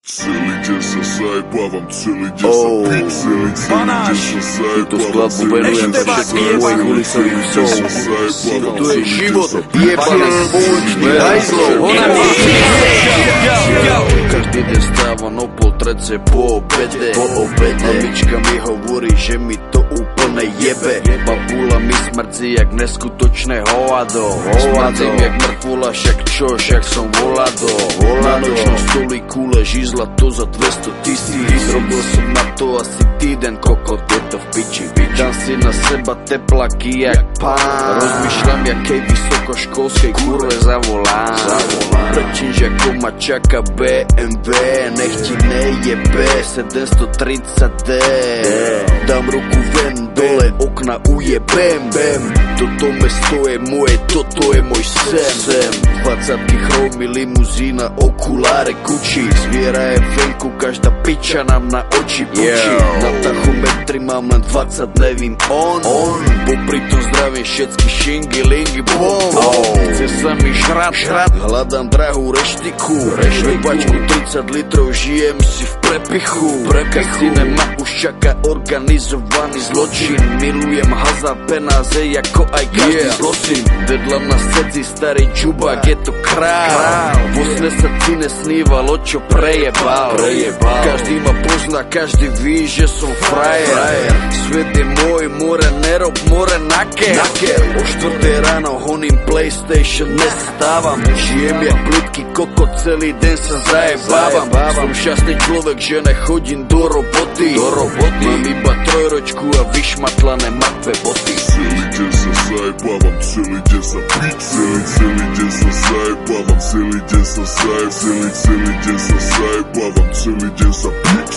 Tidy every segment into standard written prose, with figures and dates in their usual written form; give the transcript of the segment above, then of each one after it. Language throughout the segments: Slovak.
Celý deň sa zajebávam, celý deň sa piť, celý deň sa zajebávam. Túto skladbu venujem všetkým mojich ulicovým psov. To je život jebané spoločný hajzlov. Každý deň stávam o pol trece po obede. Mamička mi hovorí, že mi to úplne jebe. Babula mi smrdí jak neskutočné hovado. Smrdím jak mrtvula, však čo, však som volado. Na nočnom stolíku leží zlato za 200 000. Zrobil som na to asi týden, kokot, je to v piči. Dám si na seba teplaky jak pán. Rozmýšľam, jakej vysokoškolskej kurve zavolám. Prečím, že ako ma čaká BMW, nech ti nejebe 730D. Dám ruku ven, dole okna ujebem. Toto mesto je moje, toto je môj sen. 20-ky chromy, limuzína, okuláre, kučí. Zviera je venku, každá piča nám na oči pučí. Na tachometri mám len 20, nevím on. Popri tom zdravím všetky šingy, lingy, bom. Chce sa mi žrať, hľadám drahú reštiku. Vypačku 30 litrov, žijem si v prepichu. Kasine ma už čaká organizovaný zločin. Milujem hazard, penáze, ako aj každý zločin. Vedľa mňa sedí starý čubák, je to král. Vo sne sa ti nesníval, o čo prejebal. Každý ma pozná, každý ví, že som frajer. Svet je môj, more nerob, more naker. O 4 ráno honím PlayStation, nestávam. Žijem jak plitky kokot, celý deň sa zajebávam. Som šťastný človek, že nechodím do roboty. Mám iba trojročku a vyšmatlané matve boty. Celý deň sa zajebávam, celý deň sa piť, celý deň sa zajebávam, celý deň sa celý deň sa zajebávam, celý deň sa piť,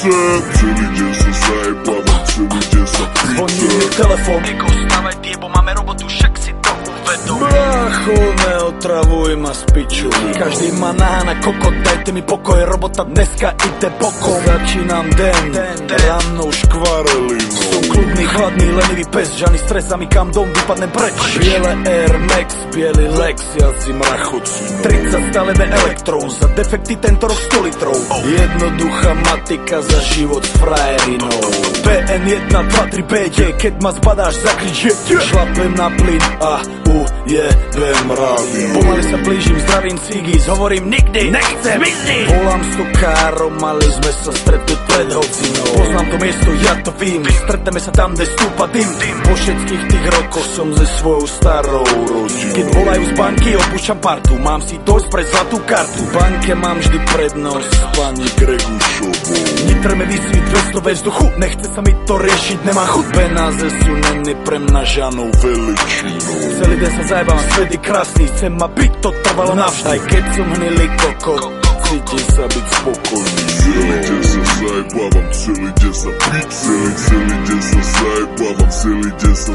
celý deň sa zajebávam, celý deň sa piť. Zvoní mi telefón, Eko, stávaj ty, bo máme robotu, však si to uvedom. Brácho, neotravuj ma z piču. Každý ma nahána kokot, dajte mi pokoj, robota dneska ide bokom. Začínam den, rannou škvarelinou. Som klubný, chladný, lenivý pes, žádný stres, zamykám dom, vypadnem preč. Biele Air Max, bielý Lex, jazdím rachocinu. 30 stále elektrov, za defekty tento rok 100 litrov. Jednoduchá matika za život s frajerinou. PN 1, 2, 3, BD, keď ma zbadáš, zakrič, že šlapem na plyn a ujebem rádio. Pomaly sa blížim, zdravím cigis, hovorím nikdy, nechcem ísť. Volám stokárom, mali sme sa stretnúť pred hocinou. Poznám to miesto, ja to vím, stretneme sa tam, kde stúpa dym. Po všetkých tých rokoch som ze svojou starou rodinou. Keď volajú z banky, opúšťam partu, mám si dojsť pre zlatú kartu. V banke mám vždy prednosť s pani Gregušovou. Nitrme vysí 200 ve vzduchu, nechce sa mi to riešiť, nemá chuť. Penáze sú neny pre mňa žanou veličinou. Celý deň sa zajebám, svet je krásny, chcem ma byť, to trvalo navždy. Aj keď som hnilý kokot, cítim sa byť spokojný. Celý deň sa zajebávam, celý deň sa piť, celý deň sa zajebávam, celý deň sa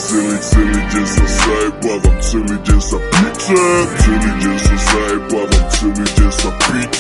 celý deň sa zajebávam, celý deň sa piť, celý deň sa zajebávam, celý deň sa piť.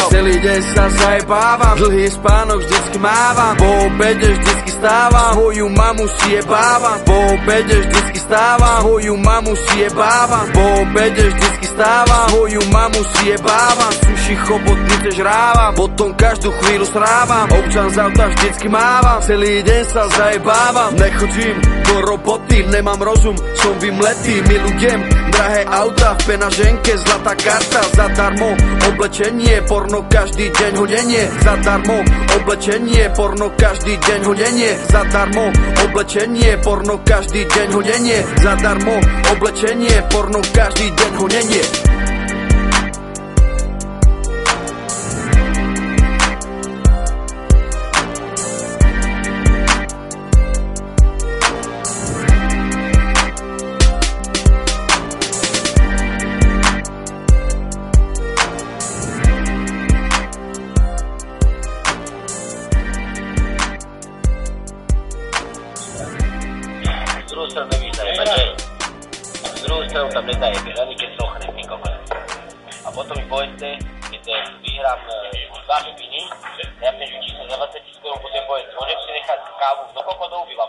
Celý deň sa zajebávam, dlhý spánok vždycky mávam. Po obede vždycky stávam, svoju mamu si jebávam. Po obede vždycky stávam, svoju mamu si jebávam. Po obede vždycky stávam, svoju mamu si jebávam. Suši chobotnice žrávam, potom každú chvíľu srávam. Občan z auta vždycky mávam, celý deň sa zajebávam. Nechodím do roboty, nemám rozum, som vymletý. Milujem drahé auta, v penaženke zlatá karta. Zadarmo oblečenie, porno každý deň hodenie. Zadarmo oblečenie, porno každý deň hodenie. Zadarmo oblečenie, porno každý deň hodenie. Zadarmo oblečenie, porno každý deň hodenie. Z druhou stranu tam nedaje, ani keď sochne nikoho. A potom mi povedzte, keď vyhrám 2 špiny, ja peču číslo za 20 skoro budem povedať, môžem si nechať kávu, no koľko to ubývam,